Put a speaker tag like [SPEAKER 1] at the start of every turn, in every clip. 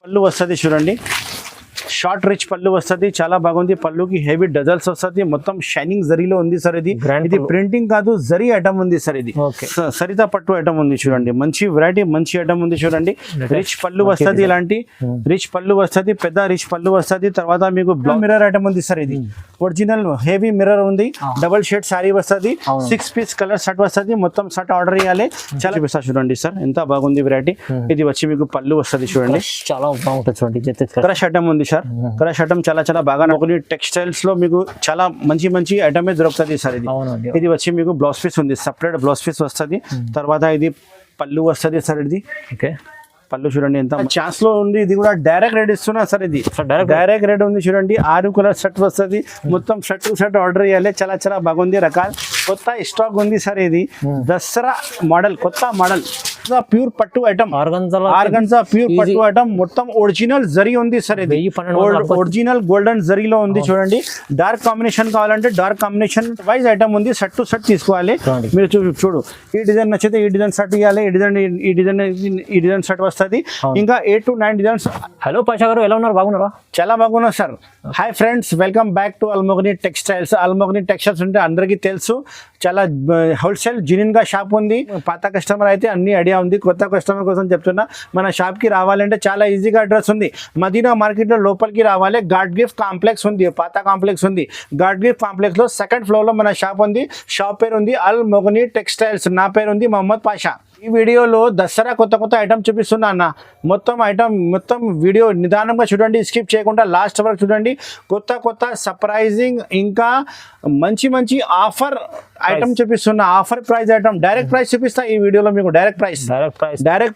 [SPEAKER 1] పళ్ళు వస్తుంది చూడండి, షార్ట్ రిచ్ పళ్ళు వస్తుంది, చాలా బాగుంది. పళ్ళుకి హెవీ డజల్స్ వస్తుంది, మొత్తం షైనింగ్ జరీలో ఉంది సార్. ఇది ప్రింటింగ్ కాదు, జరీ ఐటమ్ ఉంది సార్. ఇది సరిత పట్టు ఐటమ్ ఉంది చూడండి, మంచి వెరైటీ, మంచి ఐటమ్ ఉంది చూడండి. రిచ్ పళ్ళు వస్తుంది, ఇలాంటి రిచ్ పళ్ళు వస్తుంది, పెద్ద రిచ్ పళ్ళు వస్తుంది. తర్వాత మీకు బ్లౌజ్ మిర్రర్ ఐటమ్ ఉంది సార్. ఇది ఒరిజినల్ హెవీ మిర్రర్ ఉంది, డబల్ షేడ్ సారీ వస్తుంది, 6 పీస్ కలర్ షర్ట్ వస్తుంది. మొత్తం షర్ట్ ఆర్డర్ చేయాలి. చాలా చూపిస్తా చూడండి సార్, ఎంత బాగుంది వెరైటీ. ఇది వచ్చి మీకు పళ్ళు వస్తుంది చూడండి,
[SPEAKER 2] చాలా బాగుంటుంది చూడండి.
[SPEAKER 1] క్రష్ ఐటమ్ ఉంది సార్, క్రష్ ఐటమ్ చాలా బాగా. కొన్ని టెక్స్టైల్స్ లో మీకు చాలా మంచి ఐటమే దొరుకుతుంది సార్. ఇది వచ్చి మీకు బ్లౌజ్ పీస్ ఉంది, సపరేట్ బ్లౌజ్ పీస్ వస్తుంది. తర్వాత ఇది పళ్ళు వస్తుంది సార్. ఇది ఓకే, పళ్ళు చూడండి ఎంత ఛాన్స్ లో ఉంది. ఇది కూడా డైరెక్ట్ రేట్ ఇస్తున్నా సార్. ఇది డైరెక్ట్ రేట్ ఉంది చూడండి. 6 కలర్ షర్ట్ వస్తుంది, మొత్తం షర్ట్ ఆర్డర్ చేయాలి. చాలా బాగుంది. రకాల కొత్త స్టాక్ ఉంది సార్. ఇది దసరా మోడల్, కొత్త మోడల్, ప్యూర్ పట్టు ఐటమ్, ఆర్గన్జా ప్యూర్ పట్టు ఐటమ్, మొత్తం ఒరిజినల్ జరీ ఉంది సార్. ఇది ఒరిజినల్ గోల్డెన్ జరీలో ఉంది చూడండి. డార్క్ కాంబినేషన్ కావాలంటే డార్క్ కాంబినేషన్ వైజ్ ఐటమ్ ఉంది. షర్ట్ టు షర్ట్ తీసుకోవాలి. మీరు చూడు, ఈ డిజైన్ నచ్చితే ఈ డిజైన్ షర్ట్ ఇవ్వాలి, ఈ డిజైన్ షర్ట్ వస్తుంది. ఇంకా 8 to 9 డిజైన్స్.
[SPEAKER 2] హలో పాషా గారు, ఎలా ఉన్నారు? బాగున్నారా?
[SPEAKER 1] చాలా బాగున్నారు sir. Hi friends, welcome back to అల్మోగ్ని textiles. అల్మోగ్ని textiles అంటే అందరికీ తెలుసు, చాలా హోల్సేల్ జెన్యూన్ గా షాప్ ఉంది. పాత కస్టమర్ అయితే అన్ని ఐడియా ఉంది. కొత్త కస్టమర్ కోసం చెప్తున్నా, మన షాప్ కి రావాలంటే చాలా ఈజీగా అడ్రస్ ఉంది. మదీనా మార్కెట్ లో లోపలికి రావాలి. గాడ్ గిఫ్ట్ కాంప్లెక్స్ ఉంది, పాత కాంప్లెక్స్ ఉంది. గాడ్ గిఫ్ట్ కాంప్లెక్స్ లో 2nd ఫ్లోర్ లో మన షాప్ ఉంది. షాప్ పేరు ఉంది అల్మోగ్ని టెక్స్టైల్స్. నా పేరు ఉంది మొహమ్మద్ పాషా. ఈ వీడియోలో దసరా కొత్త ఐటమ్ చూపిస్తున్నా అన్న. మొత్తం వీడియో నిదానంగా చూడండి, స్కిప్ చేయకుండా లాస్ట్ వరకు చూడండి. కొత్త సర్ప్రైజింగ్ ఇంకా మంచి ఆఫర్ ఐటమ్ చూపిస్తున్నా. Offer price item, direct price చూపిస్తా ఈ వీడియోలో. మీకు డైరెక్ట్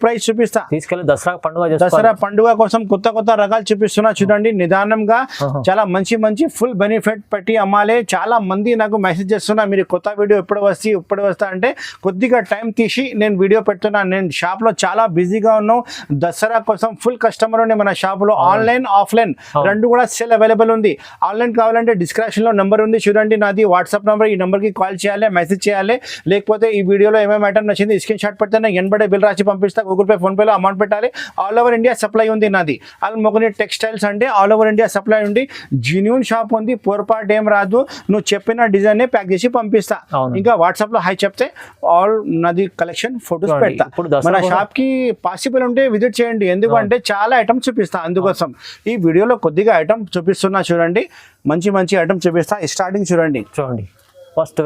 [SPEAKER 1] ప్రైస్ చూపిస్తా.
[SPEAKER 2] తీసుకెళ్ళి
[SPEAKER 1] దసరా పండుగ కోసం కొత్త రకాలు చూపిస్తున్నా చూడండి. నిదానంగా చాలా మంచి ఫుల్ బెనిఫిట్ పెట్టి అమ్మాలి. చాలా మంది నాకు మెసేజ్ చేస్తున్నా, మీరు కొత్త వీడియో ఎప్పుడు వస్తా అంటే కొద్దిగా టైం తీసి నేను వీడియో పెడుతున్నా. నేను షాప్ లో చాలా బిజీగా ఉన్నాం. దసరా కోసం ఫుల్ కస్టమర్ ఉంది మన షాప్ లో. ఆన్లైన్ ఆఫ్లైన్ రెండు కూడా సేల్ అవైలబుల్ ఉంది. ఆన్లైన్ కావాలంటే డిస్క్రిప్షన్ లో నెంబర్ ఉంది చూడండి, నాది వాట్సాప్ నెంబర్. ఈ నెంబర్ కి కాల్ చేయాలి, మెసేజ్ చేయాలి. లేకపోతే ఈ వీడియోలో ఏమేమి ఐటమ్ నచ్చింది స్క్రీన్ షాట్ పెడితే ఎనబడే బిల్ రాసి పంపిస్తా. గూగుల్ పే, ఫోన్ పేలో అమౌంట్ పెట్టాలి. ఆల్ ఓవర్ ఇండియా సప్లై ఉంది నాది. అల్మోగ్ని టెక్స్టైల్స్ అంటే ఆల్ ఓవర్ ఇండియా సప్లై ఉంది. జెన్యూన్ షాప్ ఉంది, పొరపాటు ఏం రాదు. నువ్వు చెప్పిన డిజైన్ ప్యాక్ చేసి పంపిస్తా. ఇంకా వాట్సాప్ లో హై చెప్తే ఆల్ నాది కలెక్షన్ ఫోటోస్ పెడతా. మన షాప్ కి పాసిబుల్ ఉంటే విజిట్ చేయండి, ఎందుకంటే చాలా ఐటమ్స్ చూపిస్తా. అందుకోసం ఈ వీడియోలో కొద్దిగా ఐటమ్ చూపిస్తున్నా చూడండి. మంచి ఐటమ్ చూపిస్తా. స్టార్టింగ్ చూడండి.
[SPEAKER 2] ఫస్ట్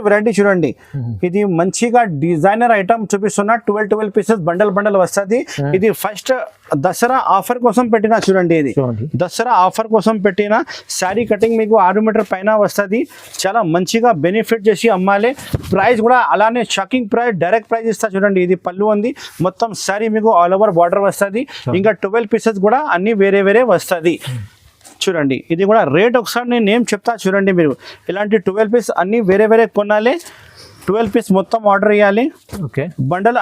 [SPEAKER 1] వెరైటీ చూడండి. ఇది మంచిగా డిజైనర్ ఐటమ్ చూపిస్తున్నా. 12 పీసెస్ బండల్ వస్తుంది. ఇది ఫస్ట్ దసరా ఆఫర్ కోసం పెట్టిన చూడండి. ఇది దసరా ఆఫర్ కోసం పెట్టిన శారీ కటింగ్ మీకు 6 మీటర్ పైన వస్తుంది. చాలా మంచిగా బెనిఫిట్ చేసి అమ్మాలి. ప్రైస్ కూడా అలానే షాకింగ్ ప్రైస్, డైరెక్ట్ ప్రైస్ ఇస్తా చూడండి. ఇది పళ్ళు ఉంది, మొత్తం శారీ మీకు ఆల్ ఓవర్ బార్డర్ వస్తుంది. ఇంకా 12 పీసెస్ కూడా అన్ని వేరే వస్తుంది చూడండి. ఇది కూడా రేట్ ఒకసారి నేను ఏం చెప్తా చూడండి. మీరు ఇలాంటి 12 పీస్ అన్ని వేరే కొనాలి. 12 పీస్ మొత్తం ఆర్డర్ చేయాలి.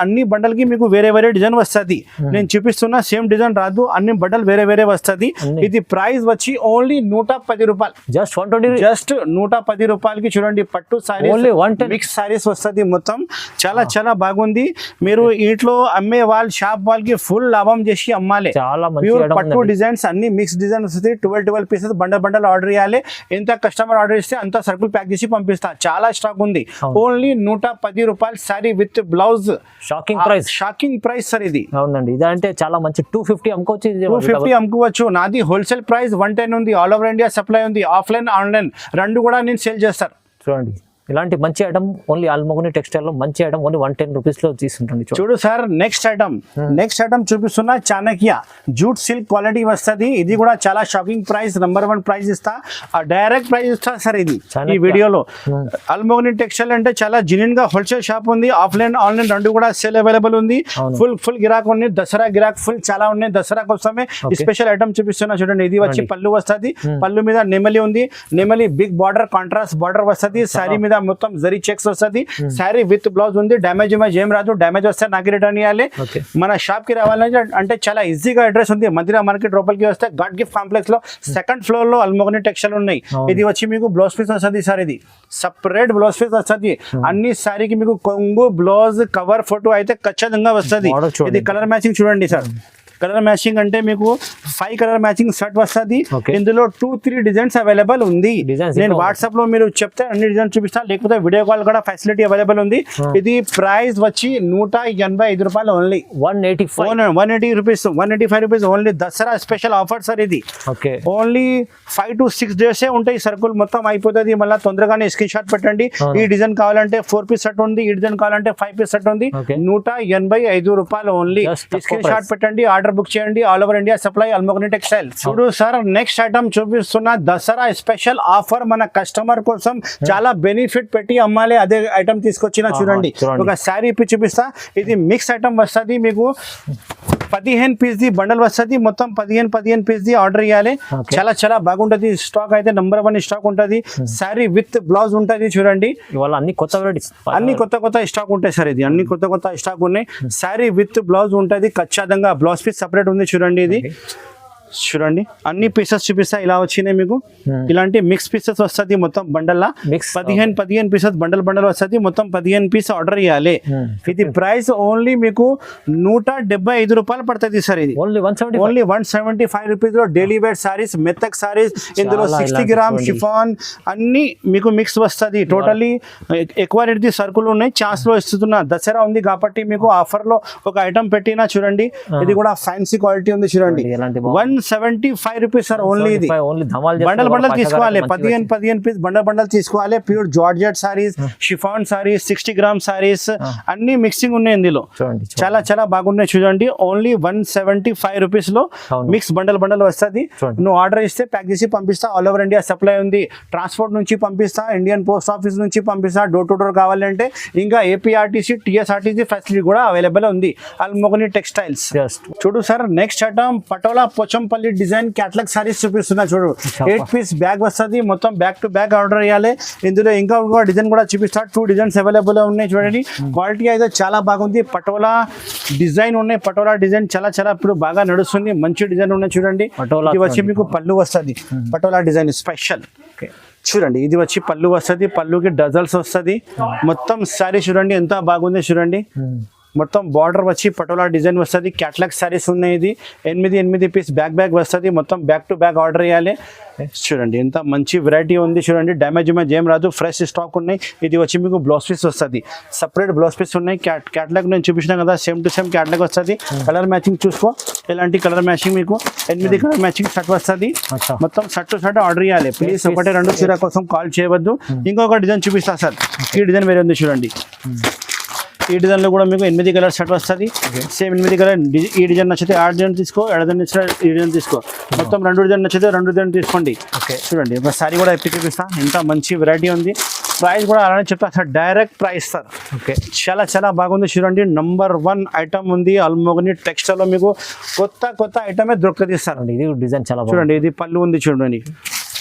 [SPEAKER 1] అన్ని బండల్కి మీకు వేరే డిజైన్ వస్తుంది. నేను చూపిస్తున్నా సేమ్ డిజైన్ రాదు, అన్ని బండల్ వేరే వస్తుంది. ఇది ప్రైస్ వచ్చి ఓన్లీ 110 రూపాయలు. జస్ట్ 110 రూపాయలకి చూడండి. పట్టు సారీస్, మిక్స్ సారీస్ వస్తుంది. మొత్తం చాలా బాగుంది. మీరు ఇంట్లో అమ్మే షాప్ వాళ్ళకి ఫుల్ లాభం చేసి అమ్మాలి. ప్యూర్ పట్టు డిజైన్స్ అన్ని మిక్స్ డిజైన్ వస్తుంది. 12 పీసెస్ బండల్ ఆర్డర్ చేయాలి. ఎంత కస్టమర్ ఆర్డర్ చేస్తే అంత సర్కుల్ ప్యాక్ చేసి పంపిస్తా. చాలా స్టాక్ ఉంది. ఓన్లీ 110 రూపాయలు sorry with blouse. Shocking price sir ఇది.
[SPEAKER 2] అవునండి, ఇది అంటే చాలా మంచి 250 అమ్ముకోవచ్చు.
[SPEAKER 1] 250 అమ్ముకోవచ్చు. నాది హోల్సేల్ ప్రైస్ 110 ఉంది. ఆల్ ఓవర్ ఇండియా సప్లై ఉంది. ఆఫ్లైన్ ఆన్లైన్ రెండు కూడా నేను సేల్ చేస్తాను.
[SPEAKER 2] చూడండి, ఇలాంటి మంచి ఐటమ్ ఓన్లీ అల్మోగ్ని టెక్స్టైల్ లో మంచి ఐటమ్ ఓన్లీ 110 రూపీస్ లో తీసుకుంటుంది.
[SPEAKER 1] చూడు సార్, నెక్స్ట్ ఐటమ్ చూపిస్తున్నా. చాణక్య జూట్ సిల్క్ క్వాలిటీ వస్తుంది. ఇది కూడా చాలా షాకింగ్ ప్రైస్, నెంబర్ 1 ప్రైస్ ఇస్తా. డైరెక్ట్ ప్రైస్ ఇస్తా సార్ ఇది ఈ వీడియోలో. అల్మోగ్ని టెక్స్టైల్ అంటే చాలా జెన్యూన్ గా హోల్సేల్ షాప్ ఉంది. ఆఫ్లైన్ ఆన్లైన్ రెండు కూడా సేల్ అవైలబుల్ ఉంది. ఫుల్ గిరాక్ ఉంది. దసరా గిరాక్ ఫుల్ చాలా ఉన్నాయి. దసరా కోసమే స్పెషల్ ఐటమ్ చూపిస్తున్నా చూడండి. ఇది వచ్చి పళ్ళు వస్తుంది. పళ్ళు మీద నెమలి ఉంది. నెమలి బిగ్ బార్డర్, కాంట్రాస్ట్ బార్డర్ వస్తుంది. శారీ మీద మొత్తం జరీ చెక్స్ వస్తుంది. శారీ విత్ బ్లౌజ్ ఉంది. డ్యామేజ్ ఏం రాదు. డ్యామేజ్ వస్తే నాకు రిటర్న్ ఇవ్వాలి. మన షాప్ కి రావాలంటే అంటే చాలా ఈజీగా అడ్రస్ ఉంది. మదీనా మార్కెట్ లోపలికి వస్తే గాడ్ గిఫ్ట్ కాంప్లెక్స్ లో 2nd ఫ్లోర్ లో అల్మోగ్ని టెక్స్టైల్ ఉన్నాయి. ఇది వచ్చి మీకు బ్లౌజ్ పీస్ వస్తుంది సార్. ఇది సపరేట్ బ్లౌజ్ పీస్ వస్తుంది. అన్ని శారీకి మీకు కొంగు, బ్లౌజ్, కవర్ ఫోటో అయితే ఖచ్చితంగా వస్తుంది. ఇది కలర్ మ్యాచింగ్ చూడండి సార్. కలర్ మ్యాచింగ్ అంటే మీకు 5 కలర్ మ్యాచింగ్ షర్ట్ వస్తుంది.
[SPEAKER 2] Okay.
[SPEAKER 1] ఇందులో 2-3 డిజైన్స్ అవైలబుల్ ఉంది.
[SPEAKER 2] Designs
[SPEAKER 1] నేను
[SPEAKER 2] ఇంకా
[SPEAKER 1] వాట్సాప్ లో మీరు చెప్తే అన్ని డిజైన్స్ చూపిస్తాను, లేకపోతే వీడియో కాల్ కూడా ఫెసిలిటీ అవైలబుల్ ఉంది. ఇది ప్రైస్ వచ్చి 185 రూపాయలు only.
[SPEAKER 2] 185.
[SPEAKER 1] 180 rupees, 185 rupees only. Dasara special offer sir ఇది.
[SPEAKER 2] ఓకే.
[SPEAKER 1] ఓన్లీ 5 to 6 డేసే ఉంటాయి. సరుకులు మొత్తం అయిపోతుంది. మళ్ళీ తొందరగానే స్క్రీన్ షాట్ పెట్టండి. ఈ డిజైన్ కావాలంటే 4 పీస్ సెట్ ఉంది, ఈ డిజైన్ కావాలంటే 5 పీస్ సెట్ ఉంది.
[SPEAKER 2] Okay.
[SPEAKER 1] 185 రూపాయలు ఓన్లీ.
[SPEAKER 2] Just తక్కువ
[SPEAKER 1] స్క్రీన్ షాట్
[SPEAKER 2] price.
[SPEAKER 1] పెట్టండి, ఆర్డర్ బుక్ చేయండి. All over India supply Almogani textile. చూడు సార్, నెక్స్ట్ ఐటమ్ చూపిస్తున్న దసరా స్పెషల్ ఆఫర్ మన కస్టమర్ కోసం చాలా బెనిఫిట్ పెట్టి అమ్మాలి. అదే ఐటమ్ తీసుకొచ్చిన చూడండి. ఒక శారీ ఇప్పి చూపిస్తా. ఇది మిక్స్ ఐటమ్ వస్తుంది. మీకు 15 పీస్ ది బండల్ వస్తుంది. మొత్తం 15 పీస్ ది ఆర్డర్ ఇవ్వాలి. చాలా చాలా బాగుంటది. స్టాక్ అయితే నెంబర్ 1 స్టాక్ ఉంటది. శారీ విత్ బ్లౌజ్ ఉంటది చూడండి.
[SPEAKER 2] ఇవాళ అన్ని కొత్త వెరైటీస్,
[SPEAKER 1] అన్ని కొత్త స్టాక్ ఉంటాయి సార్. ఇది అన్ని కొత్త స్టాక్ ఉన్నాయి. శారీ విత్ బ్లౌజ్ ఉంటది. ఖచ్చితంగా బ్లౌజ్ పీస్ సపరేట్ ఉంది చూడండి. ఇది చూడండి, అన్ని పీసెస్ చూపిస్తా. ఇలా వచ్చినాయి మీకు. ఇలాంటి మిక్స్ పీసెస్ వస్తుంది మొత్తం బండల్లా. 15 పీసెస్ బండల్ వస్తుంది. మొత్తం 15 పీస్ ఆర్డర్ ఇవ్వాలి. ఇది ప్రైస్ ఓన్లీ మీకు 175 రూపాయలు పడుతుంది సార్. ఇది
[SPEAKER 2] ఓన్లీ
[SPEAKER 1] 175 రూపీస్ లో డైలీ వేర్ సారీస్, మెత్తక్ సారీస్. ఇందులో 60 గ్రామ్ షిఫాన్ అన్ని మీకు మిక్స్ వస్తుంది. టోటల్లీ ఎక్కువ రేట్ సరుకులు ఉన్నాయి. ఛాన్స్ లో ఇస్తున్నా. దసరా ఉంది కాబట్టి మీకు ఆఫర్ లో ఒక ఐటమ్ పెట్టినా చూడండి. ఇది కూడా ఫ్యాన్సీ క్వాలిటీ ఉంది చూడండి. 175 రూపీస్ సార్ ఓన్లీ. ఇది బండల్ తీసుకోవాలి. 15 పీస్ బండల్ తీసుకోవాలి. Pure georgette saris, chiffon saris, 60 gram saris అన్ని మిక్సింగ్ ఉన్నాయి ఇందులో. చాలా చాలా బాగున్నాయి చూడండి. ఓన్లీ 175 రూపీస్ లో మిక్స్ బండల్ వస్తుంది. నువ్వు ఆర్డర్ ఇస్తే ప్యాక్ చేసి పంపిస్తా. ఆల్ ఓవర్ ఇండియా సప్లై ఉంది. ట్రాన్స్పోర్ట్ నుంచి పంపిస్తా, ఇండియన్ పోస్ట్ ఆఫీస్ నుంచి పంపిస్తా. డోర్ టు డోర్ కావాలంటే ఇంకా ఏపీఆర్టీసీ, టీఎస్ఆర్టీసీ ఫెసిలిటీ కూడా అవైలబుల్ ఉంది. అల్మోగని టెక్స్టైల్స్. చూడు sir, next item Patola Pochampalli design catalogue saris చూపిస్తున్నా చూడు. 8 పీస్ బ్యాగ్ వస్తుంది. మొత్తం బ్యాక్ టు బ్యాక్ ఆర్డర్ చేయాలి. ఇందులో ఇంకా డిజైన్ కూడా చూపిస్తా. 2 డిజైన్స్ అవైలబుల్ ఉన్నాయి చూడండి. క్వాలిటీ అయితే చాలా బాగుంది. పటోలా డిజైన్ ఉన్నాయి. పటోలా డిజైన్ చాలా చాలా ఇప్పుడు బాగా నడుస్తుంది. మంచి డిజైన్ ఉన్నాయి చూడండి. ఇది వచ్చి మీకు పళ్ళు వస్తుంది. పటోలా డిజైన్ స్పెషల్ చూడండి. ఇది వచ్చి పళ్ళు వస్తుంది. పళ్ళుకి డజల్స్ వస్తుంది. మొత్తం సారీ చూడండి ఎంత బాగుంది చూడండి. మొత్తం బార్డర్ వచ్చి పటోలా డిజైన్ వస్తుంది. క్యాటలాగ్ సారీస్ ఉన్నాయి. ఇది 8 పీస్ బ్యాగ్ వస్తుంది. మొత్తం బ్యాక్ టు బ్యాక్ ఆర్డర్ చేయాలి. చూడండి ఎంత మంచి వెరైటీ ఉంది చూడండి. డ్యామేజ్ ఏం రాదు. ఫ్రెష్ స్టాక్ ఉన్నాయి. ఇది వచ్చి మీకు బ్లౌజ్ పీస్ వస్తుంది. సపరేట్ బ్లౌజ్ పీస్ ఉన్నాయి. క్యాటలాగ్ నేను చూపించినా కదా, సేమ్ టు సేమ్ క్యాటలాగ్ వస్తుంది. కలర్ మ్యాచింగ్ చూసుకో. ఇలాంటి కలర్ మ్యాచింగ్ మీకు 8 కలర్ మ్యాచింగ్ షర్ట్ వస్తుంది. మొత్తం షర్ట్ టు షర్ట్ ఆర్డర్ చేయాలి. ప్లీజ్ 1-2 చీర కోసం కాల్ చేయవద్దు. ఇంకొక డిజైన్ చూపిస్తా సార్. ఈ డిజైన్ వేరే ఉంది చూడండి. ఈ డిజైన్ లో కూడా మీకు 8 కలర్ షర్ట్ వస్తుంది. Same 8 colour. ఈ డిజైన్ నచ్చితే ఆ డిజైన్ తీసుకో, డిజైన్ నచ్చితే ఈ డిజైన్ తీసుకో. మొత్తం 2 డిజైన్ నచ్చితే 2 డిజైన్ తీసుకోండి. చూడండి ఒక సారీ కూడా ఎప్పి చూపిస్తా. ఎంత మంచి వెరైటీ ఉంది. ప్రైస్ కూడా అలానే చెప్తా సార్. Direct price sir. చాలా చాలా బాగుంది చూడండి. నంబర్ 1 ఐటమ్ ఉంది అల్మోగని టెక్స్టైల్ లో. మీకు కొత్త ఐటమే దొరకదు సార్.
[SPEAKER 2] ఇది డిజైన్ చాలా
[SPEAKER 1] చూడండి. ఇది పళ్ళు ఉంది చూడండి.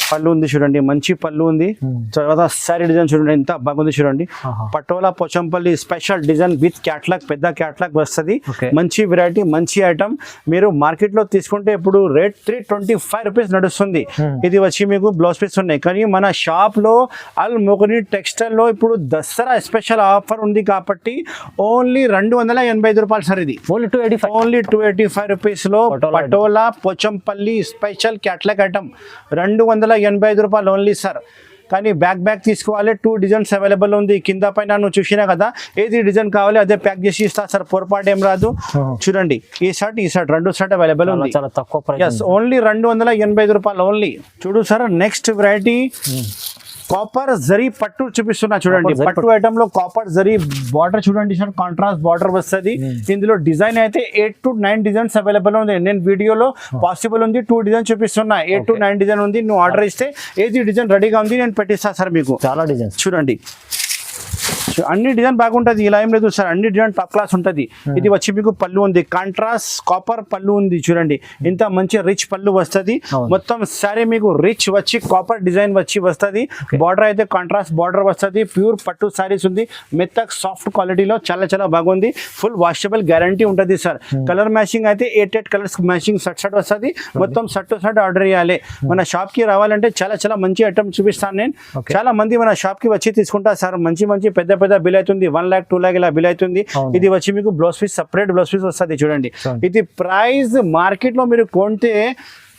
[SPEAKER 1] పళ్ళు ఉంది చూడండి. మంచి పళ్ళు ఉంది. తర్వాత సారీ డిజైన్ చూడండి ఎంత బాగుంది చూడండి. Patola Pochampalli special design with catalogue, పెద్ద క్యాటలాగ్ వస్తుంది. మంచి వెరైటీ, మంచి ఐటమ్. మీరు మార్కెట్ లో తీసుకుంటే ఇప్పుడు రేట్ 325 రూపీస్ నడుస్తుంది. ఇది వచ్చి మీకు బ్లౌజ్ పీస్ ఉన్నాయి. కానీ మన షాప్ లో అల్మోగని టెక్స్టైల్ లో ఇప్పుడు దసరా స్పెషల్ ఆఫర్ ఉంది కాబట్టి ఓన్లీ 285 రూపాయలు సార్. ఇది ఓన్లీ 285 రూపీస్ లో Patola Pochampalli special catalogue item 285 రూపాయలు ఓన్లీ సార్. కానీ బ్యాక్ తీసుకోవాలి. 2 డిజైన్స్ అవైలబుల్ ఉంది. కింద పైన నువ్వు చూసినా కదా, ఏది డిజైన్ కావాలి అదే ప్యాక్ చేసి ఇస్తా సార్. పొరపాటు ఏం రాదు. చూడండి ఈ షర్ట్ 2 షర్ట్ అవైలబుల్ ఉంది. ఓన్లీ 285 రూపాయలు ఓన్లీ. చూడు sir, next variety copper zari పట్టు చూపిస్తున్నా చూడండి. పట్టు ఐటమ్ లో కాపర్ జరీ బార్డర్ చూడండి సార్. కాంట్రాస్ట్ బార్డర్ వస్తుంది. ఇందులో డిజైన్ అయితే 8 to 9 డిజైన్స్ అవైలబుల్ ఉంది. నేను వీడియోలో పాసిబుల్ ఉంది 2 డిజైన్ చూపిస్తున్నా. 8 to 9 డిజైన్ ఉంది. నువ్వు ఆర్డర్ ఇస్తే ఏది డిజైన్ రెడీగా ఉంది నేను పెట్టిస్తా సార్ మీకు.
[SPEAKER 2] చాలా డిజైన్స్
[SPEAKER 1] చూడండి. అన్ని డిజైన్ బాగుంటది. ఇలా ఏం లేదు సార్. అన్ని డిజైన్ టాప్ క్లాస్ ఉంటది. ఇది వచ్చి మీకు పళ్ళు ఉంది. కాంట్రాస్ట్ కాపర్ పళ్ళు ఉంది చూడండి. ఇంత మంచి రిచ్ పళ్ళు వస్తుంది. మొత్తం సారీ మీకు రిచ్ వచ్చి కాపర్ డిజైన్ వస్తుంది. బార్డర్ అయితే కాంట్రాస్ట్ బార్డర్ వస్తుంది. ప్యూర్ పట్టు సారీస్ ఉంది. మెత్తక్ సాఫ్ట్ క్వాలిటీలో చాలా చాలా బాగుంది. ఫుల్ వాషబుల్ గ్యారంటీ ఉంటుంది సార్. కలర్ మ్యాచింగ్ అయితే 8 కలర్స్ మ్యాచింగ్ షర్ట్ వస్తుంది. మొత్తం షర్ట్ ఆర్డర్ చేయాలి. మన షాప్ కి రావాలంటే చాలా చాలా మంచి ఐటమ్ చూపిస్తాను నేను. చాలా మంది మన షాప్ కి వచ్చి తీసుకుంటారు సార్. మంచి పెద్ద పెద్ద బిల్ అవుతుంది, 1 lakh 2 lakh ఇలా బిల్ అవుతుంది. ఇది వచ్చి మీకు blouse piece separate blouse piece వస్తుంది చూడండి. ఇది ప్రైస్ మార్కెట్ లో మీరు కొంటే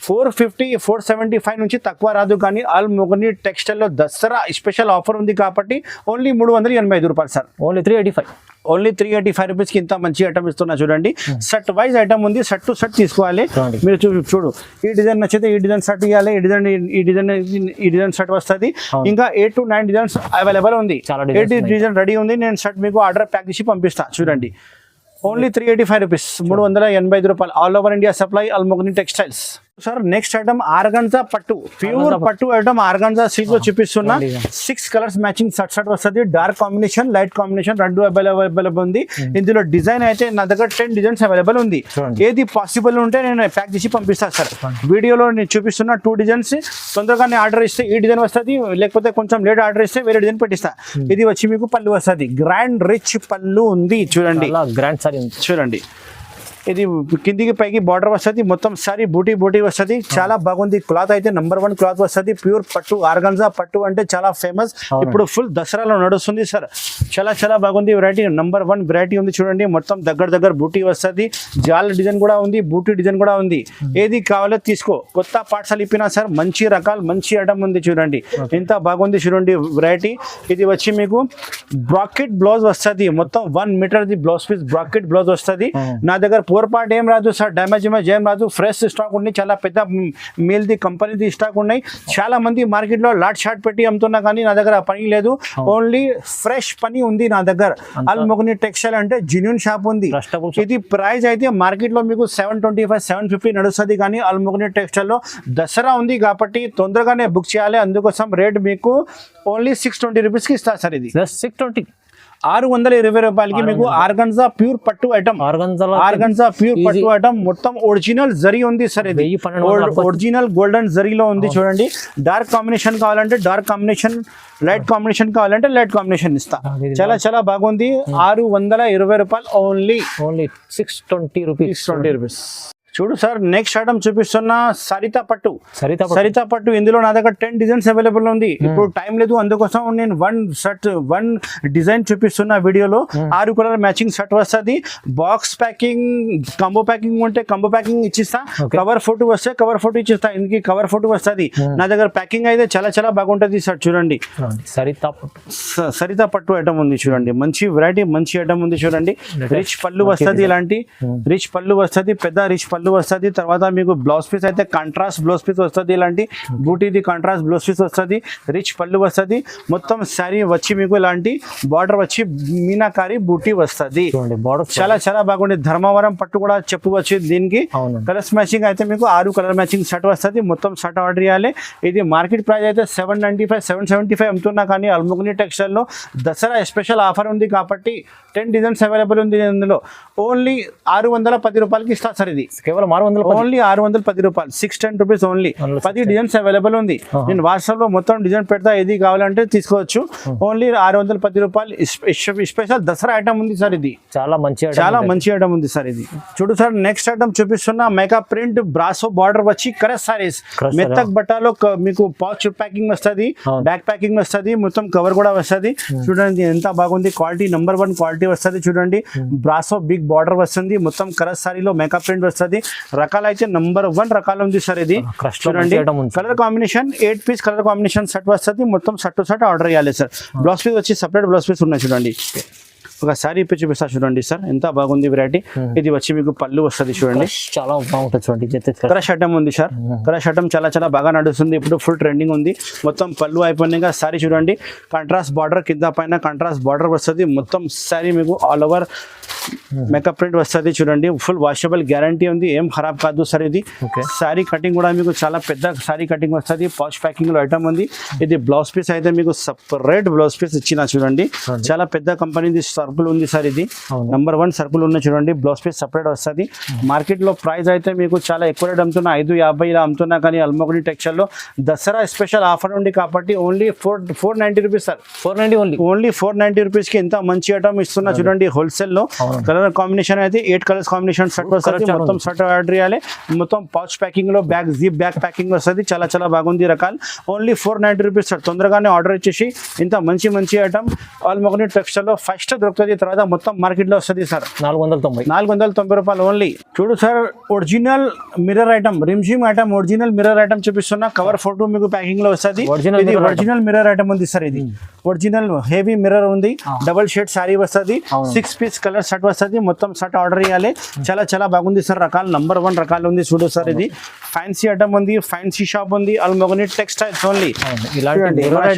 [SPEAKER 1] 450 475 నుంచి తక్కువ రాదు, కానీ ఆల్ మొగని టెక్స్టైల్ లో దసరా స్పెషల్ ఆఫర్ ఉంది కాబట్టి ఓన్లీ 385 రూపాయలు సార్.
[SPEAKER 2] ఓన్లీ 385.
[SPEAKER 1] ఓన్లీ 385 రూపీస్కి ఇంత మంచి ఐటమ్ ఇస్తున్నా చూడండి. సెట్ వైజ్ ఐటమ్ ఉంది, సెట్ టు సెట్ తీసుకోవాలి మీరు. చూడు ఈ డిజైన్ నచ్చితే ఈ డిజైన్ సెట్ ఇవ్వాలి, ఈ డిజైన్ సెట్ వస్తుంది. ఇంకా 8 to 9 డిజైన్స్ అవైలబుల్ ఉంది. 8 డిజైన్ రెడీ ఉంది. నేను సెట్ మీకు ఆర్డర్ ప్యాక్ చేసి పంపిస్తా చూడండి. ఓన్లీ 385 రూపీస్, 385 రూపాయలు. All over India supply Almogani textiles. Sir next item organza పట్టు, ప్యూర్ పట్టు ఐటమ్ ఆర్గంజా సిల్క్ లో చూపిస్తున్నా. 6 కలర్స్ మ్యాచింగ్ సెట్ వస్తుంది. డార్క్ కాంబినేషన్, లైట్ కాంబినేషన్ రెండు అవైలబుల్ ఉంది. ఇందులో డిజైన్ అయితే నా దగ్గర 10 డిజైన్స్ అవైలబుల్ ఉంది. ఏది పాసిబుల్ ఉంటే నేను ప్యాక్ చేసి పంపిస్తాను సార్. వీడియోలో నేను చూపిస్తున్నా 2 డిజైన్స్. తొందరగానే ఆర్డర్ ఇస్తే ఈ డిజైన్ వస్తుంది, లేకపోతే కొంచెం లేట్ ఆర్డర్ ఇస్తే వేరే డిజైన్ పెట్టిస్తా. ఇది వచ్చి మీకు పళ్ళు వస్తుంది, గ్రాండ్ రిచ్ పళ్ళు ఉంది చూడండి.
[SPEAKER 2] గ్రాండ్ సారీ
[SPEAKER 1] చూడండి, ఇది కిందికి పైకి బార్డర్ వస్తుంది, మొత్తం సారీ బూటీ వస్తుంది. చాలా బాగుంది. క్లాత్ అయితే నంబర్ 1 క్లాత్ వస్తుంది. ప్యూర్ పట్టు, ఆర్గంజా పట్టు అంటే చాలా ఫేమస్. ఇప్పుడు ఫుల్ దసరాలో నడుస్తుంది సార్. చాలా బాగుంది. వెరైటీ నంబర్ 1 వెరైటీ ఉంది చూడండి. మొత్తం దగ్గర బూటీ వస్తుంది. జాల్ డిజైన్ కూడా ఉంది, బూటీ డిజైన్ కూడా ఉంది. ఏది కావాలో తీసుకో. కొత్త పార్సల్ ఇప్పినా సార్, మంచి రకాలు మంచి ఐటమ్ ఉంది చూడండి. ఎంత బాగుంది చూడండి వెరైటీ. ఇది వచ్చి మీకు బ్రాకెట్ బ్లౌజ్ వస్తుంది. మొత్తం 1 metre the blouse piece bracket blouse వస్తుంది. నా దగ్గర పొరపాటు ఏం రాదు సార్, డ్యామేజ్ ఏం రాదు. ఫ్రెష్ స్టాక్ ఉన్నాయి, చాలా పెద్ద మేల్ది కంపెనీది స్టాక్ ఉన్నాయి. చాలా మంది మార్కెట్ లో లాట్ షార్ట్ పెట్టి అమ్ముతున్నా, కానీ నా దగ్గర పని లేదు. ఓన్లీ ఫ్రెష్ పని ఉంది నా దగ్గర. అల్మోగని టెక్స్టైల్ అంటే జెన్యూన్ షాప్ ఉంది. ఇది ప్రైస్ అయితే మార్కెట్ లో మీకు 725 750 నడుస్తుంది, కానీ అల్మోగని టెక్స్టైల్ లో దసరా ఉంది కాబట్టి తొందరగానే బుక్ చేయాలి. అందుకోసం రేట్ మీకు ఓన్లీ 620 రూపీస్ కి ఇస్తా సార్. ఇది 620 రూపాయలకి మీకు ఆర్గంజా ప్యూర్ పట్టు ఐటమ్. ఆర్గంజా ప్యూర్ పట్టు ఐటమ్ మొత్తం ఒరిజినల్ జరీ ఉంది సార్. ఇది ఒరిజినల్ గోల్డెన్ జరీలో ఉంది చూడండి. డార్క్ కాంబినేషన్ కావాలంటే డార్క్ కాంబినేషన్, లైట్ కాంబినేషన్ కావాలంటే లైట్ కాంబినేషన్ ఇస్తా. చాలా బాగుంది. 620 రూపాయలు ఓన్లీ 620 రూపీస్. చూడు సార్, నెక్స్ట్ ఐటమ్ చూపిస్తున్నా సరితా పట్టు. ఇందులో నా దగ్గర 10 డిజైన్స్ అవైలబుల్ ఉంది. ఇప్పుడు టైం లేదు, అందుకోసం నేను 1 డిజైన్ చూపిస్తున్నా వీడియోలో. 6 కలర్ మ్యాచింగ్ సెట్ వస్తుంది. బాక్స్ ప్యాకింగ్, కంబో ప్యాకింగ్ ఉంటే కంబో ప్యాకింగ్ ఇచ్చిస్తా. కవర్ ఫోటో వస్తే కవర్ ఫోటో ఇచ్చిస్తా. ఇందుకు కవర్ ఫోటో వస్తుంది. నా దగ్గర ప్యాకింగ్ అయితే చాలా బాగుంటది సార్. చూడండి, సరితా పట్టు ఐటమ్ ఉంది చూడండి. మంచి వెరైటీ, మంచి ఐటమ్ ఉంది చూడండి. రిచ్ పళ్ళు వస్తుంది. ఇలాంటి రిచ్ పళ్ళు వస్తుంది, పెద్ద రిచ్ పళ్ళు వస్తుంది. తర్వాత మీకు బ్లౌజ్ పీస్ అయితే కాంట్రాస్ట్ బ్లౌజ్ పీస్ వస్తుంది. ఇలాంటి బూటీది కాంట్రాస్ట్ బ్లౌజ్ పీస్ వస్తుంది. రిచ్ పళ్ళు వస్తుంది. మొత్తం శారీ వచ్చి మీకు ఇలాంటి బార్డర్ వచ్చి మీనాకారి బూటీ వస్తుంది. చాలా బాగుంది. ధర్మవరం పట్టు కూడా చెప్పుకోవచ్చు దీనికి. కలర్స్ మ్యాచింగ్ అయితే మీకు 6 కలర్ మ్యాచింగ్ సెట్ వస్తుంది. మొత్తం సెట్ ఆర్డర్ చేయాలి. ఇది మార్కెట్ ప్రైస్ అయితే 795 775 అమ్ముతున్నా, కానీ అల్మోగని టెక్స్టైల్ లో దసరా స్పెషల్ ఆఫర్ ఉంది కాబట్టి 10 డిజైన్స్ అవైలబుల్ ఉంది. ఇందులో ఓన్లీ 610 రూపాయలకి ఇస్తా సార్. ఇది ఓన్లీ 610 రూపాయలు, 610 రూపీస్ ఓన్లీ. 10 డిజైన్స్ అవైలబుల్ ఉంది. నేను వాట్సాప్ లో మొత్తం డిజైన్ పెడతా, ఏది కావాలంటే తీసుకోవచ్చు. ఓన్లీ 610 రూపాయలు. స్పెషల్ దసరా ఐటమ్ ఉంది సార్. ఇది చాలా మంచి ఐటమ్ ఉంది సార్. ఇది చూడు సార్, నెక్స్ట్ ఐటమ్ చూపిస్తున్నా. మేకప్ ప్రింట్ బ్రాసో బార్డర్ వచ్చి కరస్ సారీస్. మెత్తక్ బట్టాలో మీకు పౌచ్ ప్యాకింగ్ వస్తుంది, బ్యాక్ ప్యాకింగ్ వస్తుంది, మొత్తం కవర్ కూడా వస్తుంది. చూడండి ఎంత బాగుంది. క్వాలిటీ నంబర్ 1 క్వాలిటీ వస్తుంది చూడండి. బ్రాసో బిగ్ బార్డర్ వస్తుంది. మొత్తం కరస్ సారీలో మేకప్ ప్రింట్ వస్తుంది. రకాలు అయితే నంబర్ 1 రకాలు ఉంది సార్. ఇది చూడండి. Colour combination 8 piece colour combination set వస్తుంది. మొత్తం సెట్ టు సెట్ ఆర్డర్ చేయాలి సార్. బ్లౌజ్ పీస్ వచ్చి సపరేట్ బ్లౌజ్ పీస్ ఉన్నాయి చూడండి. ఒక సారీ ఇప్పి చూపిస్తా చూడండి సార్, ఎంత బాగుంది వెరైటీ. ఇది వచ్చి మీకు పళ్ళు వస్తుంది చూడండి. చాలా బాగుంటుంది చూడండి. క్రష్ ఐటమ్ ఉంది సార్. క్రష్ ఐటమ్ చాలా బాగా నడుస్తుంది. ఇప్పుడు ఫుల్ ట్రెండింగ్ ఉంది. మొత్తం పళ్ళు అయిపోయినాక సారీ చూడండి. కాంట్రాస్ట్ బార్డర్ కింద పైన కాంట్రాస్ట్ బార్డర్ వస్తుంది. మొత్తం సారీ మీకు ఆల్ ఓవర్ మేకప్ ప్రింట్ వస్తుంది చూడండి. ఫుల్ వాషబుల్ గ్యారంటీ ఉంది, ఏం ఖరాబ్ కాదు సార్. ఇది సారీ కటింగ్ కూడా మీకు చాలా పెద్ద సారీ కటింగ్ వస్తుంది. పౌచ్ ప్యాకింగ్ లో ఐటమ్ ఉంది. ఇది బ్లౌజ్ పీస్ అయితే మీకు సపరేట్ బ్లౌజ్ పీస్ ఇచ్చిన చూడండి. చాలా పెద్ద కంపెనీది సర్కుల్ ఉంది సార్. ఇది నంబర్ 1 సర్కుల్ ఉన్న చూడండి. బ్లౌజ్ పీస్ సపరేట్ వస్తుంది. మార్కెట్ లో ప్రైస్ అయితే మీకు చాలా ఎక్కువ రేట్ అమ్ముతున్నా, 550 ఇలా అమ్ముతున్నా, కానీ అల్మోగని టెక్స్టైల్ లో దసరా స్పెషల్ ఆఫర్ ఉంది కాబట్టి only 490 rupees sir. Only 490 rupees కి ఎంత మంచి ఐటమ్ ఇస్తున్నా చూడండి. హోల్సేల్ లో కలర్ కాంబినేషన్ అయితే 8 కలర్స్ కాంబినేషన్ షర్ట్ వస్తుంది. మొత్తం షర్ట్ ఆర్డర్ చేయాలి. మొత్తం పౌచ్ ప్యాకింగ్ లో బ్యాగ్ జిప్ బ్యాగ్ ప్యాకింగ్ వస్తుంది. చాలా చాలా బాగుంది రకాలు. Only 490 rupees sir. తొందరగానే ఆర్డర్ ఇచ్చేసి ఇంత మంచి మంచి ఐటమ్ ఆల్ మొగని టెక్స్టైల్ లో ఫస్ట్ దొరుకుతుంది. తర్వాత మొత్తం మార్కెట్ లో వస్తుంది సార్. 490 రూపాయలు ఓన్లీ. చూడు sir, original mirror item, Rimjhim item, original mirror item చూపిస్తున్నా. కవర్ ఫోటో మీకు ప్యాకింగ్ లో వస్తుంది. ఇది ఒరిజినల్ మిర్రర్ ఐటమ్ ఉంది సార్. ఇది ఒరిజినల్ హెవీ మిర్రర్ ఉంది. డబుల్ షేడ్ సారీ వస్తుంది. 6 పీస్ కలర్ షర్ట్ వస్తుంది. మొత్తం షర్ట్ ఆర్డర్ చేయాలి. చాలా చాలా బాగుంది సార్. రకాలు నంబర్ 1 రకాలు ఉంది. చూడు సార్, ఇది ఫ్యాన్సీ ఐటమ్ ఉంది. ఫ్యాన్సీ షాప్ ఉంది. ఆల్మోగని టెక్స్టైల్స్ ఓన్లీ.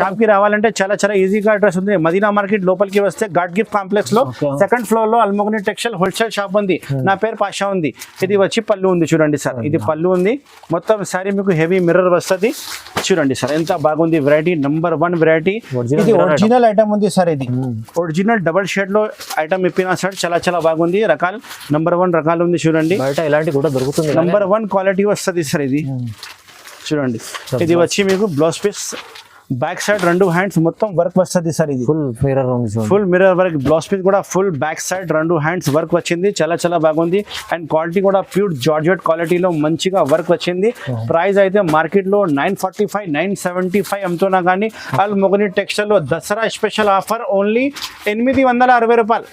[SPEAKER 1] షాప్ కి రావాలంటే చాలా చాలా ఈజీగా అడ్రస్ ఉంది. మదీనా మార్కెట్ లోపలికి వస్తే గాడ్ గిఫ్ట్ కాంప్లెక్స్ లో సెకండ్ ఫ్లోర్ లో ఆల్మోగని టెక్స్టైల్ హోల్సేల్ షాప్ ఉంది. నా పేరు పాషా ఉంది. ఇది వచ్చి పళ్ళు ఉంది. చూడండి సార్, ఇది పళ్ళు ఉంది. మొత్తం సారీ మీకు హెవీ మిర్రర్ వస్తుంది. చూడండి సార్, ఎంత బాగుంది వెరైటీ. Number 1 variety. ఇది ఒరిజినల్ ఐటమ్ ఉంది సార్. ఇది ఒరిజినల్ డబల్ షేడ్ లో ఐటమ్ ఇప్పిన సార్. చాలా చాలా బాగుంది. రకాలు నంబర్ 1 రకాలు ఉంది. చూడండి,
[SPEAKER 2] ఇలాంటి కూడా దొరుకుతుంది.
[SPEAKER 1] నంబర్ 1 క్వాలిటీ వస్తుంది సార్. ఇది చూడండి, ఇది వచ్చి మీకు blouse piece back side 2 hands మొత్తం వర్క్ వస్తుంది సార్. ఇది full mirror work. Blouse piece కూడా full back side 2 hands work వచ్చింది. చాలా చాలా బాగుంది. అండ్ క్వాలిటీ కూడా ప్యూర్ జార్జెట్ క్వాలిటీలో మంచిగా వర్క్ వచ్చింది. ప్రైస్ అయితే మార్కెట్ లో 945 975 అమ్ముతున్నా కానీ ఆల్ మొగని టెక్స్టైల్ లో దసరా స్పెషల్ ఆఫర్ ఓన్లీ 860 రూపాయలు.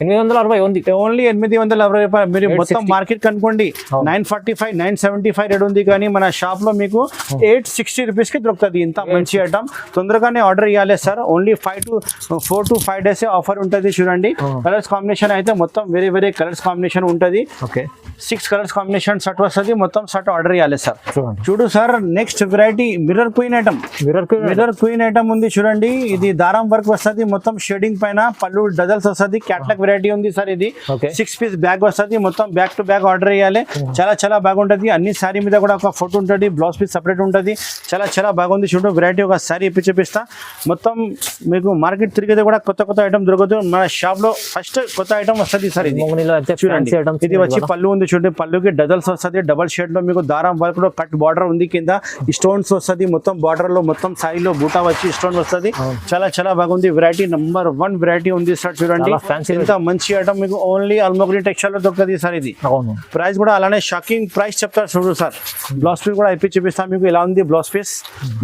[SPEAKER 2] 860 ఉంది.
[SPEAKER 1] ఓన్లీ 860 రూపాయలు. మీరు మొత్తం మార్కెట్ కనుకోండి 945 975 రేట్ ఉంది. కానీ మన షాప్ లో మీకు 860 రూపీస్ కి దొరుకుతుంది. ఇంత మంచి ఐటమ్. తొందరగానే ఆర్డర్ ఇవ్వాలి sir. Only 4 to 5 days offer ఉంటుంది. చూడండి, కలర్స్ కాంబినేషన్ అయితే మొత్తం వేరే వేరే కలర్స్ కాంబినేషన్ ఉంటుంది. 6 కలర్స్ కాంబినేషన్ షర్ట్ వస్తుంది. మొత్తం షర్ట్ ఆర్డర్ ఇవ్వాలి సార్. చూడు sir, next variety mirror queen item. Mirror queen item ఉంది. చూడండి, ఇది దారం వర్క్ వస్తుంది. మొత్తం షేడింగ్ పైన పళ్ళు డజల్స్ వస్తుంది. క్యాట్లాగ్ వెరైటీ ఉంది సార్. ఇది 6 పీస్ బ్యాగ్ వస్తుంది. మొత్తం బ్యాక్ టు బ్యాగ్ ఆర్డర్ చేయాలి. చాలా చాలా బాగుంటది. అన్ని సారీ మీద కూడా ఒక ఫోటో ఉంటుంది. బ్లౌజ్ పీస్ సపరేట్ ఉంటుంది. చాలా చాలా బాగుంది. చూడండి, వెరైటీ ఒక సారీ ఇప్పి చూపిస్తా. మొత్తం మీకు మార్కెట్ తిరిగితే కూడా కొత్త కొత్త ఐటమ్ దొరకదు. మన షాప్ లో ఫస్ట్ కొత్త ఐటమ్ వస్తుంది సార్. ఇది చూడండి, ఇది వచ్చి పళ్ళు ఉంది. చూడండి, పళ్ళుకి డజల్స్ వస్తుంది. డబల్ షేడ్ లో మీకు దారం వర్క్ లో కట్ బార్డర్ ఉంది. కింద స్టోన్స్ వస్తుంది. మొత్తం బార్డర్ లో మొత్తం సారీలో బూటా వచ్చి స్టోన్ వస్తుంది. చాలా చాలా బాగుంది. వెరైటీ నంబర్ 1 వెరైటీ ఉంది సార్. చూడండి, ఎంత మంచి ఐటమ్ మీకు ఓన్లీ ఆల్మోగని టెక్స్టైల్ లో దొరుకుతుంది సార్. ఇది ప్రైస్ కూడా అలానే షాకింగ్ ప్రైస్ చెప్తారు. చూడు సార్, బ్లౌజ్ పీస్ కూడా ఇప్పి చూపిస్తాను మీకు. ఎలా ఉంది బ్లౌజ్ పీస్?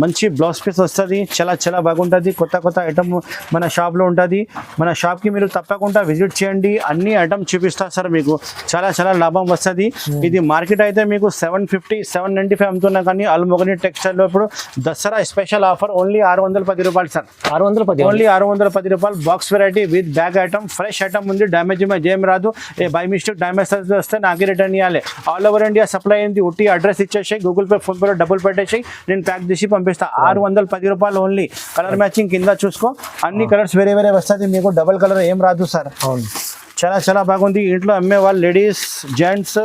[SPEAKER 1] మంచి బ్లౌజ్ పీస్ వస్తుంది. చాలా చాలా బాగుంటుంది. కొత్త కొత్త ఐటమ్ మన షాప్ లో ఉంటుంది. మన షాప్ కి మీరు తప్పకుండా విజిట్ చేయండి. అన్ని ఐటమ్ చూపిస్తా సార్. మీకు చాలా చాలా లాభం వస్తుంది. ఇది మార్కెట్ అయితే మీకు 750 795 అమ్ముతున్నా కానీ ఆల్మోగని టెక్స్టైల్ లో ఇప్పుడు దసరా స్పెషల్ ఆఫర్ ఓన్లీ 610 రూపాయలు సార్. 610 ఓన్లీ 610 రూపాయలు. Box variety with bag item. Fresh item ఉంది. డ్యామేజ్ ఏం రాదు. బై మిస్టేక్ డ్యామేజ్ వస్తే నాకే రిటర్న్ ఇవ్వాలి. ఆల్ ఓవర్ ఇండియా సప్లై అయింది. ఉట్టి అడ్రస్ ఇచ్చేసి గూగుల్ పే ఫోన్ పే డబ్బులు పెట్టేసి నేను ప్యాక్ చేసి పంపిస్తా. 610 రూపాయలు ఓన్లీ. కలర్ మ్యాచింగ్ కింద చూసుకో. అన్ని కలర్స్ వేరే వేరే వస్తుంది. మీకు డబల్ కలర్ ఏం రాదు సార్. చాలా చాలా బాగుంది. ఇంట్లో అమ్మే వాళ్ళు లేడీస్ జెంట్స్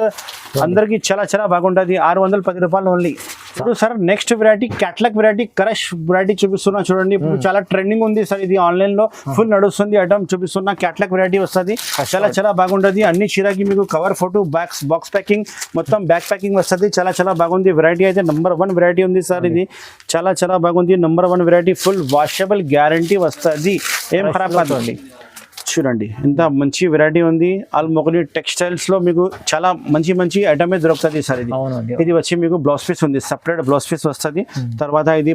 [SPEAKER 1] అందరికి చాలా చాలా బాగుంటుంది. 610 రూపాయలు ఓన్లీ. ఇప్పుడు sir next variety catalogue variety crush variety చూపిస్తున్నా. చూడండి, ఇప్పుడు చాలా ట్రెండింగ్ ఉంది సార్. ఇది ఆన్లైన్ లో ఫుల్ నడుస్తుంది. ఐటమ్ చూపిస్తున్నా. క్యాట్లాగ్ వెరైటీ వస్తుంది. చాలా చాలా బాగుంటుంది. అన్ని చీరకి మీకు కవర్ ఫోటో బాక్స్ ప్యాకింగ్ మొత్తం బ్యాక్ ప్యాకింగ్ వస్తుంది. చాలా చాలా బాగుంది. వెరైటీ అయితే నంబర్ 1 వెరైటీ ఉంది సార్. ఇది చాలా చాలా బాగుంది. Number 1 variety. Full washable guarantee వస్తుంది. ఏం ఖరాబ్ కాదండి. చూడండి, ఇంత మంచి వెరైటీ ఉంది. ఆల్మోగని టెక్స్టైల్స్ లో మీకు చాలా మంచి మంచి ఐటమే దొరుకుతుంది సార్. ఇది వచ్చి మీకు బ్లౌజ్ పీస్ ఉంది. సపరేట్ బ్లౌజ్ పీస్ వస్తుంది. తర్వాత ఇది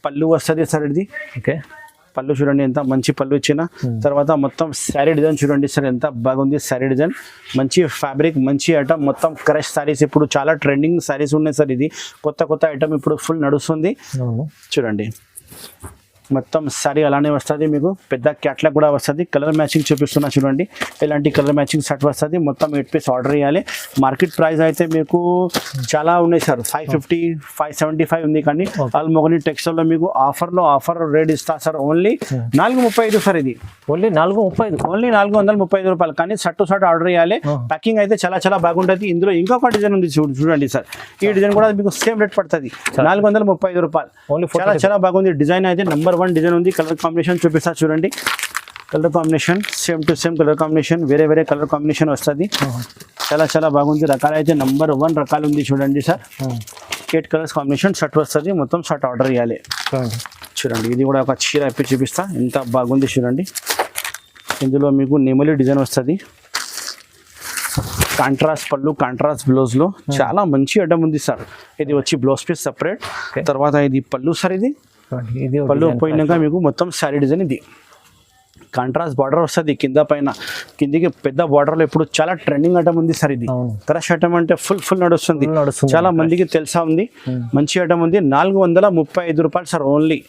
[SPEAKER 1] పళ్ళు వస్తుంది సార్. ఇది పళ్ళు చూడండి, ఎంత మంచి పళ్ళు ఇచ్చిన. తర్వాత మొత్తం శారీ డిజైన్ చూడండి సార్, ఎంత బాగుంది శారీ డిజైన్. మంచి ఫ్యాబ్రిక్, మంచి ఐటమ్. మొత్తం క్రష్ శారీస్ ఇప్పుడు చాలా ట్రెండింగ్ శారీస్ ఉన్నాయి సార్. ఇది కొత్త కొత్త ఐటమ్ ఇప్పుడు ఫుల్ నడుస్తుంది. చూడండి, మొత్తం సారీ అలానే వస్తుంది. మీకు పెద్ద క్యాట్లాగ్ కూడా వస్తుంది. కలర్ మ్యాచింగ్ చూపిస్తున్నా. చూడండి, ఇలాంటి కలర్ మ్యాచింగ్ షర్ట్ వస్తుంది. మొత్తం 8 పీస్ ఆర్డర్ చేయాలి. మార్కెట్ ప్రైస్ అయితే మీకు చాలా ఉన్నాయి సార్. 550 575 ఉంది. కానీ ఆల్మోగని టెక్స్టైల్ లో మీకు ఆఫర్ రేట్ ఇస్తా సార్. Only 435 sir. ఇది ఓన్లీ 435 రూపాయలు. కానీ షర్ట్ ఆర్డర్ చేయాలి. ప్యాకింగ్ అయితే చాలా చాలా బాగుంటుంది. ఇందులో ఇంకొక డిజైన్ ఉంది. చూడండి సార్, ఈ డిజైన్ కూడా మీకు సేమ్ రేట్ పడుతుంది. 435 రూపాయలు. చాలా చాలా బాగుంది. డిజైన్ అయితే నంబర్ 1 డిజైన్ ఉంది. కలర్ కాంబినేషన్ చూపిస్తా. చూడండి, colour combination same to same colour combination. వేరే వేరే కలర్ కాంబినేషన్ వస్తుంది. చాలా చాలా బాగుంది. రకాలు అయితే నంబర్ 1 రకాలు ఉంది. చూడండి సార్, 8 కలర్స్ కాంబినేషన్ షర్ట్ వస్తుంది. మొత్తం షర్ట్ ఆర్డర్ చేయాలి. చూడండి, ఇది కూడా ఒక చీర ఇప్పి చూపిస్తా. ఎంత బాగుంది చూడండి. ఇందులో మీకు నెమలి డిజైన్ వస్తుంది. కాంట్రాస్ట్ పళ్ళు కాంట్రాస్ట్ బ్లౌజ్ లో చాలా మంచి ఐటమ్ ఉంది సార్. ఇది వచ్చి బ్లౌజ్ పీస్ సెపరేట్, తర్వాత ఇది పళ్ళు సార్. ఇది
[SPEAKER 2] ఇది
[SPEAKER 1] పళ్ళు పోయినాక మీకు మొత్తం శారీ డిజైన్. ఇది కాంట్రాస్ట్ బార్డర్ వస్తుంది కింద పైన, కిందికి పెద్ద బార్డర్లో ఇప్పుడు చాలా ట్రెండింగ్ ఐటమ్ ఉంది సార్. ఇది క్రష్ ఐటమ్ అంటే ఫుల్ నడుస్తుంది, చాలా మందికి తెలుసా ఉంది. మంచి ఐటమ్ ఉంది. 435 రూపాయలు సార్ ఓన్లీ.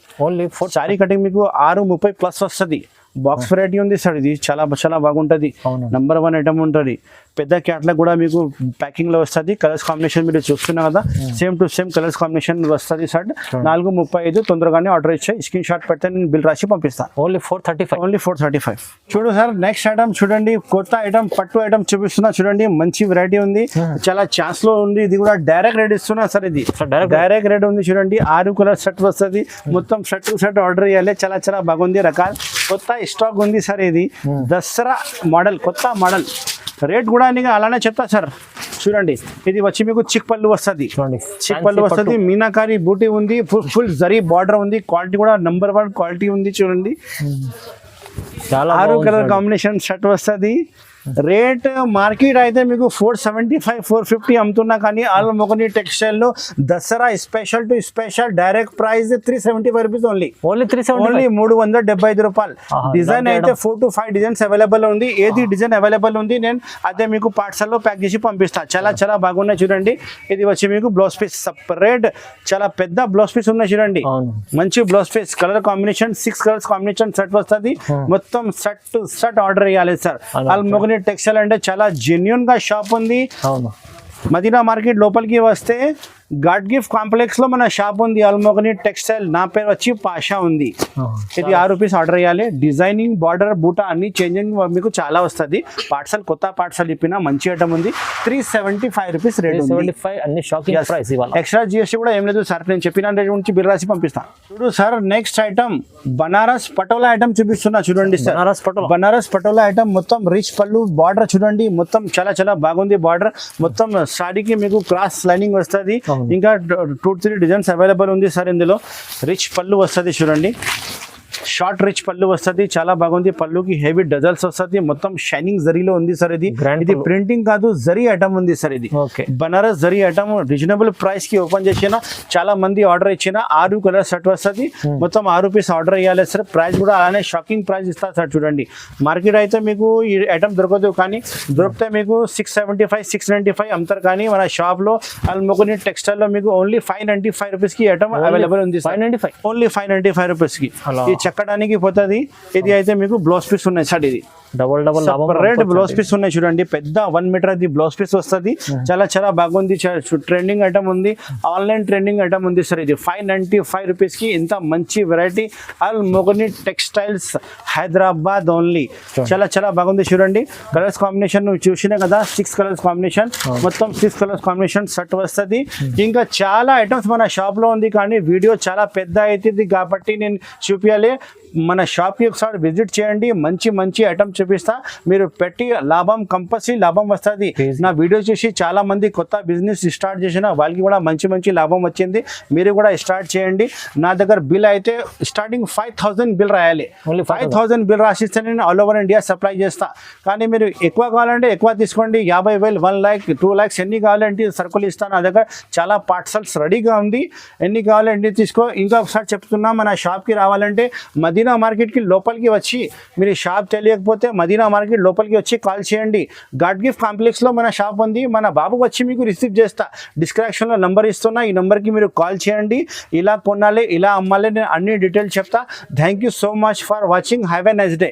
[SPEAKER 1] శారీ కటింగ్ మీకు 630 ప్లస్ వస్తుంది. బాక్స్ వెరైటీ ఉంది సార్. ఇది చాలా చాలా బాగుంటుంది. నంబర్ 1 ఐటమ్ ఉంటుంది. పెద్ద క్యాట్లాగ్ కూడా మీకు ప్యాకింగ్ లో వస్తుంది. కలర్స్ కాంబినేషన్ మీరు చూస్తున్నా కదా, same to same colours combination వస్తుంది సార్. 435. తొందరగానే ఆర్డర్ ఇచ్చే స్క్రీన్ షాట్ పెడితే నేను బిల్ రాసి పంపిస్తాను.
[SPEAKER 2] ఓన్లీ 435.
[SPEAKER 1] చూడు సార్, నెక్స్ట్ ఐటమ్ చూడండి. కొత్త ఐటమ్ పట్టు ఐటమ్ చూపిస్తున్నా చూడండి. మంచి వెరైటీ ఉంది, చాలా ఛాన్స్ లో ఉంది. ఇది కూడా డైరెక్ట్ రేట్ ఇస్తున్నా సార్. ఇది డైరెక్ట్ రేట్ ఉంది చూడంండి. 6 కలర్ సెట్ వస్తుంది. మొత్తం సెట్ టు సెట్ ఆర్డర్ ఇవ్వాలి. చాలా చాలా బాగుంది. రకాలు కొత్త స్టాక్ ఉంది సార్. ఇది దసరా మోడల్, కొత్త మోడల్. రేట్ కూడా నీకు అలానే చెప్తా సార్. చూడండి, ఇది వచ్చి మీకు చిక్ పళ్ళు వస్తుంది. చిక్ పళ్ళు వస్తుంది. మీనాకారి బూటీ ఉంది. ఫుల్ జరీ బార్డర్ ఉంది. క్వాలిటీ కూడా నంబర్ 1 క్వాలిటీ ఉంది. చూడండి, 6 కలర్ కాంబినేషన్ షర్ట్ వస్తుంది. రేట్ మార్కెట్ అయితే మీకు 475 450 అమ్ముతున్నా, కానీ ఆల్మోగని టెక్స్టైల్ లో Dasara special to special direct price 375 rupees only. Only 375 రూపాయలు. డిజైన్ అయితే 4 to 5 డిజైన్స్ అవైలబుల్ ఉంది. ఏది డిజైన్ అవైలబుల్ ఉంది నేను అదే మీకు పార్సల్ లో ప్యాక్ చేసి పంపిస్తాను. చాలా చాలా బాగున్నాయి చూడండి. ఇది వచ్చి మీకు బ్లౌజ్ పీస్ సపరేట్, చాలా పెద్ద బ్లౌజ్ పీస్ ఉన్నాయి చూడండి. మంచి blouse piece. Colour combination 6 colours combination set వస్తుంది. మొత్తం సెట్ టు సెట్ ఆర్డర్ ఇవ్వాలి సార్. ఆల్మోగని టెక్స్టైల్ అంటే చాలా జెన్యూన్ గా షాప్ ఉంది. మదీనా మార్కెట్ లోపలికి వస్తే గాడ్ గిఫ్ట్ కాంప్లెక్స్ లో మన షాప్ ఉంది. ఆల్మోగని టెక్స్టైల్. నా పేరు వచ్చి పాషా ఉంది. ఇది 6 రూపీస్ ఆర్డర్ ఇవ్వాలి. డిజైనింగ్ బార్డర్ బూటా అన్ని చేంజింగ్ మీకు చాలా వస్తుంది. పార్సల్ కొత్త పార్సల్ ఇప్పిన మంచి ఐటమ్ ఉంది. 375 రూపీస్ రేట్ ఉంది. ఎక్స్ట్రా జిఎస్టీ కూడా ఏం లేదు సార్. నేను చెప్పిన రేట్ నుంచి బిల్ రాసి పంపిస్తాను. చూడు sir, next item Banaras patola item చూపిస్తున్నా చూడండి సార్. బనారస్ పటోలా ఐటమ్ మొత్తం రిచ్ పళ్ళు బార్డర్ చూడండి. మొత్తం చాలా చాలా బాగుంది బార్డర్. మొత్తం సాడీకి మీకు క్రాస్ లైనింగ్ వస్తుంది. ఇంకా 2-3 డిజైన్స్ అవైలబుల్ ఉంది సార్. ఇందులో రిచ్ పళ్ళు వస్తుంది చూడండి. షార్ట్ రిచ్ పళ్ళు వస్తుంది. చాలా బాగుంది. పళ్ళుకి హెవీ డజల్స్ వస్తుంది. మొత్తం షైనింగ్ జరీలో ఉంది సార్. ఇది ప్రింటింగ్ కాదు, జరీ ఐటమ్ ఉంది సార్. ఇది Banaras zari item. Reasonable price కి ఓపెన్ చేసిన చాలా మంది ఆర్డర్ ఇచ్చిన 6 కలర్ సెట్ వస్తుంది. మొత్తం 6 రూపీస్ ఆర్డర్ ఇవ్వాలి సార్. ప్రైస్ కూడా అలానే షాకింగ్ ప్రైస్ ఇస్తారు సార్. చూడండి, మార్కెట్ అయితే మీకు ఈ ఐటమ్ దొరకదు, కానీ దొరికితే మీకు 675 695 అమ్ముతారు. కానీ మన షాప్ లో ఆల్మోగని టెక్స్టైల్ లో మీకు ఓన్లీ 595 రూపీస్ కి ఐటమ్ అవైలబుల్ ఉంది. 595 ఓన్లీ 595 రూపీస్ కి చెక్కడానికి పోతుంది. ఇది అయితే మీకు బ్లౌజ్ పీస్ ఉన్నాయి సార్. ఇది రెడ్ బ్లౌజ్ పీస్ ఉన్నాయి చూడండి. పెద్ద 1 మీటర్ అది బ్లౌజ్ పీస్ వస్తుంది. చాలా చాలా బాగుంది. ట్రెండింగ్ ఐటమ్ ఉంది. ఆన్లైన్ ట్రెండింగ్ ఐటమ్ ఉంది సార్. ఇది 595 రూపీస్ కి ఇంత మంచి variety. Almogani textiles Hyderabad only. చాలా చాలా బాగుంది చూడండి. కలర్స్ కాంబినేషన్ నువ్వు చూసినా కదా, 6 కలర్స్ కాంబినేషన్. మొత్తం 6 కలర్స్ కాంబినేషన్ సెట్ వస్తుంది. ఇంకా చాలా ఐటమ్స్ మన షాప్ లో ఉంది, కానీ వీడియో చాలా పెద్ద అవుతుంది కాబట్టి నేను చూపించాలి. మన షాప్కి ఒకసారి విజిట్ చేయండి. మంచి మంచి ఐటమ్ చూపిస్తా. మీరు పెట్టి లాభం కంపల్సరీ లాభం వస్తుంది. నా వీడియో చూసి చాలా మంది కొత్త బిజినెస్ స్టార్ట్ చేసిన వాళ్ళకి కూడా మంచి మంచి లాభం వచ్చింది. మీరు కూడా స్టార్ట్ చేయండి. నా దగ్గర బిల్ అయితే స్టార్టింగ్ 5000 బిల్ రాయాలి. 5000 బిల్ రాసిస్తే నేను ఆల్ ఓవర్ ఇండియా సప్లై చేస్తా. కానీ మీరు ఎక్కువ కావాలంటే ఎక్కువ తీసుకోండి. 50,000 1 lakh 2 lakhs ఎన్ని కావాలంటే సరుకులు ఇస్తాను. నా దగ్గర చాలా పార్సల్స్ రెడీగా ఉంది. ఎన్ని కావాలంటే తీసుకో. ఇంకా ఒకసారి చెప్తున్నా, మన షాప్కి రావాలంటే మదీనా మార్కెట్కి లోపలికి వచ్చి, మీరు షాప్ తెలియకపోతే మదీనా మార్కెట్ లోపలికి వచ్చి కాల్ చేయండి. గాడ్ గిఫ్ట్ కాంప్లెక్స్లో మన షాప్ ఉంది. మన బాబు వచ్చి మీకు రిసీవ్ చేస్తా. డిస్క్రిప్షన్లో నంబర్ ఇస్తున్నా. ఈ నెంబర్కి మీరు కాల్ చేయండి. ఇలా కొనాలి, ఇలా అమ్మాలి, నేను అన్ని డీటెయిల్స్ చెప్తా. Thank you so much for watching. Have a nice day.